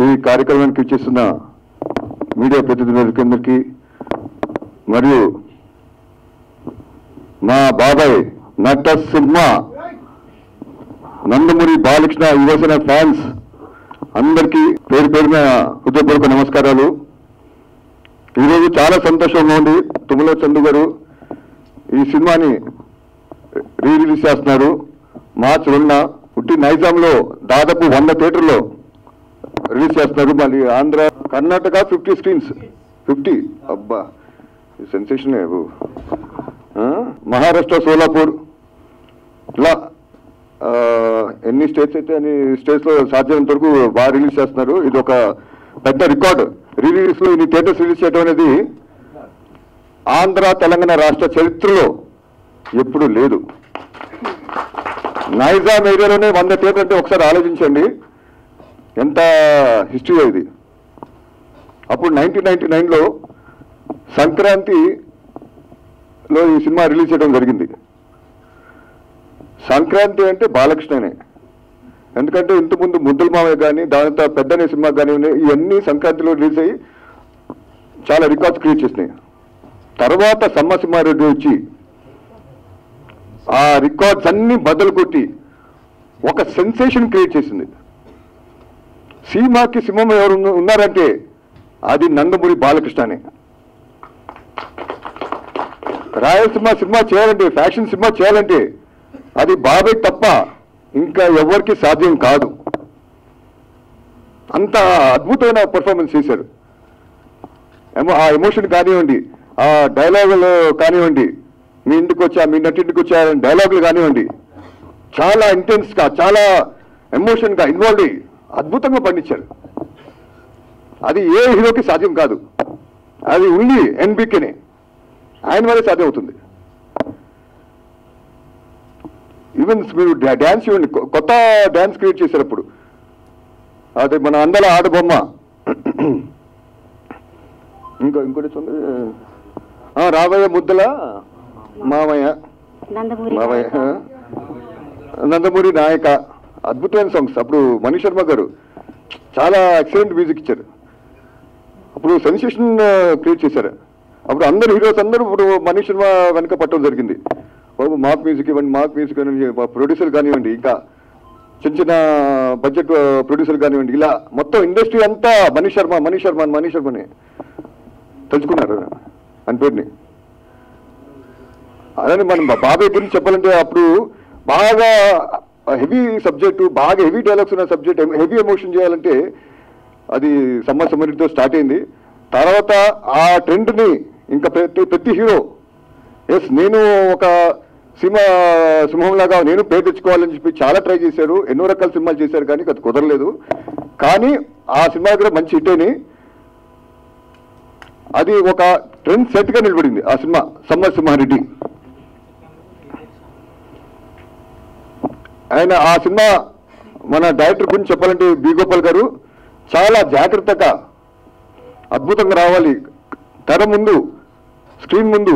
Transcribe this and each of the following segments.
ఈ కార్యక్రమానికి ఇచ్చేస్తున్న మీడియా ప్రతినిధులందరికీ మరియు మా బాబాయ్ నట సింహ నందమూరి బాలకృష్ణ యువసేన ఫ్యాన్స్ అందరికీ పేరు పేరున హృదయపూర్వక నమస్కారాలు. ఈరోజు చాలా సంతోషంగా ఉంది. తుమ్మల చందు గారు ఈ సినిమాని రిలీజ్ చేస్తున్నారు. మార్చి 2న పుట్టి నైజాంలో దాదాపు 100 థియేటర్లో రిలీజ్ చేస్తున్నారు. మళ్ళీ ఆంధ్ర కర్ణాటక 50 స్క్రీన్స్ 50 అబ్బా సెన్సేషన్. మహారాష్ట్ర సోలాపూర్ ఇలా ఎన్ని స్టేట్స్ అయితే అన్ని స్టేట్స్లో సాధ్యమైనంత వరకు బాగా రిలీజ్ చేస్తున్నారు. ఇది ఒక పెద్ద రికార్డు. రిలీజ్లో ఇన్ని థియేటర్స్ రిలీజ్ చేయడం అనేది ఆంధ్ర తెలంగాణ రాష్ట్ర చరిత్రలో ఎప్పుడూ లేదు. నైజాం ఏరియాలోనే 100 థియేటర్ అంటే ఒకసారి ఆలోచించండి ఎంత హిస్టరీ ఇది. అప్పుడు 1999లో సంక్రాంతిలో ఈ సినిమా రిలీజ్ చేయడం జరిగింది. సంక్రాంతి అంటే బాలకృష్ణనే. ఎందుకంటే ఇంతకుముందు ముద్దుల మావయ్య కానీ దానితో పెద్దనే సినిమా కానీ ఇవన్నీ సంక్రాంతిలో రిలీజ్ అయ్యి చాలా రికార్డ్స్ క్రియేట్ చేసినాయి. తర్వాత సమ్మసింహారెడ్డి వచ్చి ఆ రికార్డ్స్ అన్ని బదులు కొట్టి ఒక సెన్సేషన్ క్రియేట్ చేసింది. సీమాకి సింహం ఎవరు ఉన్నారంటే అది నందమూరి బాలకృష్ణనే. రాయలసీమ సినిమా చేయాలంటే, ఫ్యాషన్ సినిమా చేయాలంటే అది బాబాయ్ తప్ప ఇంకా ఎవరికి సాధ్యం కాదు. అంత అద్భుతమైన పర్ఫార్మెన్స్ చేశారు. ఆ ఎమోషన్ కానివ్వండి, ఆ డైలాగులు కానివ్వండి, మీ ఇంటికి వచ్చా మీ నటింటికి వచ్చా డైలాగులు కానివ్వండి, చాలా ఇంటెన్స్గా చాలా ఎమోషన్గా ఇన్వాల్వ్ అయ్యి అద్భుతంగా పండించారు. అది ఏ హీరోకి సాధ్యం కాదు. అది ఓన్లీ ఎన్బికేనే, ఆయన వల్లే సాధ్యం అవుతుంది. ఈవెన్ మీరు డ్యాన్స్ చూడండి, కొత్త డ్యాన్స్ క్రియేట్ చేశారు అప్పుడు. అదే మన అందల ఆడబొమ్మ. ఇంకోటి చూడండి, రాబోయే ముద్దల మామయ్య నందమూరి నాయక, అద్భుతమైన సాంగ్స్. అప్పుడు మనీష్ శర్మ గారు చాలా ఎక్సలెంట్ మ్యూజిక్ ఇచ్చారు. అప్పుడు సెన్సేషన్ క్రియేట్ చేశారు. అప్పుడు అందరు హీరోస్ అందరూ ఇప్పుడు మనీష్ శర్మ వెనక పట్టడం జరిగింది. బాబు మాక్ మ్యూజిక్ ఇవ్వండి, మాక్ మ్యూజిక్ అని ప్రొడ్యూసర్ కానివ్వండి, ఇంకా చిన్న చిన్న బడ్జెట్ ప్రొడ్యూసర్ కానివ్వండి, ఇలా మొత్తం ఇండస్ట్రీ అంతా మనీష్ శర్మని తెలుసుకున్నారు అని పేరుని. అలానే మనం బాబాయ్ గురించి చెప్పాలంటే అప్పుడు బాగా హెవీ సబ్జెక్టు, బాగా హెవీ డైలాగ్స్ ఉన్న సబ్జెక్ట్, హెవీ ఎమోషన్ చేయాలంటే అది సమ్మరితో స్టార్ట్ అయింది. తర్వాత ఆ ట్రెండ్ని ఇంకా ప్రతి హీరో ఎస్ నేను ఒక సింహంలాగా నేను పేరు తెచ్చుకోవాలని చెప్పి చాలా ట్రై చేశారు. ఎన్నో రకాల సినిమాలు చేశారు కానీ అది కుదరలేదు. కానీ ఆ సినిమా కూడా మంచి హిట్ అయినాయి. అది ఒక ట్రెండ్ సెట్గా నిలబడింది ఆ సినిమా సమ్మసింహారెడ్డి. ఆయన ఆ సినిమా మన డైరెక్టర్ గురించి చెప్పాలంటే బి గోపాల్ గారు చాలా జాగ్రత్తగా అద్భుతంగా రావాలి, తెర ముందు స్క్రీన్ ముందు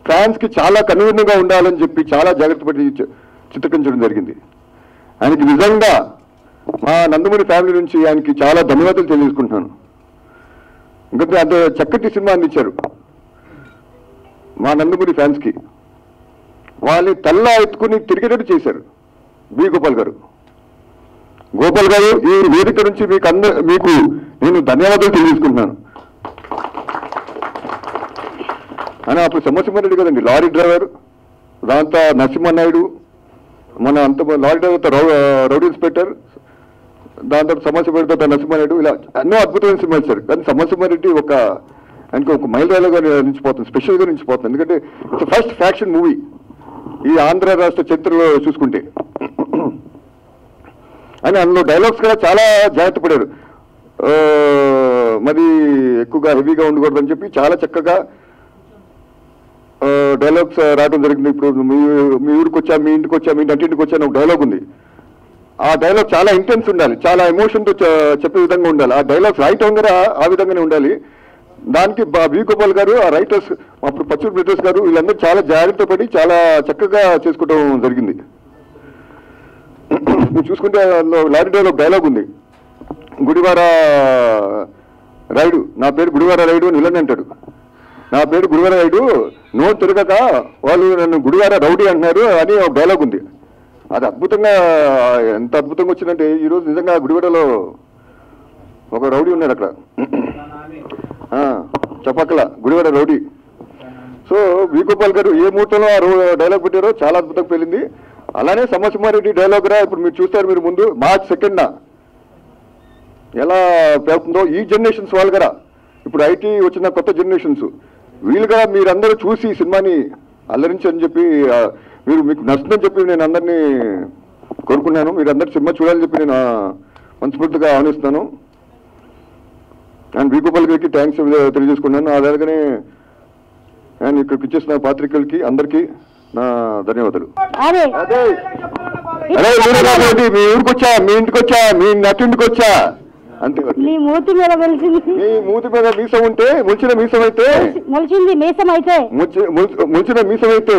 ఫ్యాన్స్కి చాలా కన్వీనియంగా ఉండాలని చెప్పి చాలా జాగ్రత్త పడి చిత్రీకరించడం జరిగింది. ఆయనకి నిజంగా మా నందమూరి ఫ్యామిలీ నుంచి ఆయనకి చాలా ధన్యవాదాలు తెలియజేసుకుంటున్నాను. ఎందుకంటే అంత చక్కటి సినిమా అందించారు మా నందమూరి ఫ్యాన్స్కి. వాళ్ళని తల్లా ఎత్తుకుని తిరిగేటట్టు చేశారు బి గోపాల్ గారు. గోపాల్ గారు ఈ వేదిక నుంచి మీకు నేను ధన్యవాదాలు తెలియజేసుకుంటున్నాను. అని అప్పుడు సమ్మసింహారెడ్డి కదండి లారీ డ్రైవర్, దాంతో నరసింహనాయుడు, మన అంత లారీ డ్రైవర్తో రౌడీ ఇన్స్పెక్టర్, దాని తర్వాత సమ్మసింహారెడ్డితో నరసింహనాయుడు, ఇలా ఎన్నో అద్భుతమైన సినిమాలు సార్. కానీ సమ్మసింహారెడ్డి ఆయనకి ఒక మైలురాయిగా నిలిచిపోతుంది, స్పెషల్గా నిలిచిపోతుంది. ఎందుకంటే ఇట్స్ ఫస్ట్ ఫ్యాక్షన్ మూవీ ఈ ఆంధ్ర రాష్ట్ర చరిత్రలో చూసుకుంటే. అని అందులో డైలాగ్స్ కూడా చాలా జాగ్రత్త పడారు. మరి ఎక్కువగా హెవీగా ఉండకూడదని చెప్పి చాలా చక్కగా డైలాగ్స్ రావడం జరిగింది. ఇప్పుడు మీ ఊరికి వచ్చా, మీ ఇంటికి వచ్చా, మీ నటింటికి వచ్చా అని ఒక డైలాగ్ ఉంది. ఆ డైలాగ్ చాలా ఇంటెన్స్ ఉండాలి, చాలా ఎమోషన్తో చెప్పే విధంగా ఉండాలి. ఆ డైలాగ్స్ రైట్ కూడా ఆ విధంగానే ఉండాలి. దానికి బి గోపాల్ గారు, ఆ రైటర్స్ అప్పుడు పచ్చూరు బ్రదర్స్ గారు వీళ్ళందరూ చాలా జాగ్రత్త పడి చాలా చక్కగా చేసుకోవడం జరిగింది. మీరు చూసుకుంటే లారీ డైలాగ్ ఉంది, గుడివార రైడు, నా పేరు గుడివార రైడు అని ఇలానే అంటాడు. నా పేరు గుడివార రైడు, నోరు తిరగక వాళ్ళు నన్ను గుడివార రౌడీ అంటున్నారు అని ఒక డైలాగ్ ఉంది. అది అద్భుతంగా, ఎంత అద్భుతంగా వచ్చిందంటే ఈరోజు నిజంగా గుడివాడలో ఒక రౌడీ ఉన్నాడు అక్కడ, చెప్పక్కల గుడివాడ రౌడీ. సో వేణుగోపాల్ గారు ఏ ముహూర్తంలో ఆ డైలాగ్ పెట్టారో చాలా అద్భుతంగా పెళ్ళింది. అలానే సమసింహారెడ్డి డైలాగ్ రా ఇప్పుడు మీరు చూస్తారు, మీరు ముందు మార్చ్ 2న ఎలా పేరుతుందో ఈ జనరేషన్స్ వాళ్ళు కదా, ఇప్పుడు ఐటీ వచ్చిన కొత్త జనరేషన్స్ వీళ్ళుగా మీరందరూ చూసి ఈ సినిమాని అల్లరించని చెప్పి మీకు నచ్చుతుందని చెప్పి నేను అందరినీ కోరుకున్నాను. మీరు అందరు సినిమా చూడాలని చెప్పి నేను మనస్ఫూర్తిగా ఆహ్వానిస్తున్నాను. అండ్ వేణుగోపాల్ గారికి థ్యాంక్స్ తెలియజేసుకున్నాను. అలాగనే అండ్ ఇక్కడికి ఇచ్చేసిన పాత్రికలకి అందరికీ నా ధన్యవాదాలు. అదే మీ ఊరికి వచ్చా, మీ ఇంటికి వచ్చా, మీ నటింటికి వచ్చా అంతే. మీ మూతి మీద మీ మూతి మీద మీసం ఉంటే, ముల్చిన మీసం అయితే, ముల్చింది మీసం అయితే, ముల్చిన మీసం అయితే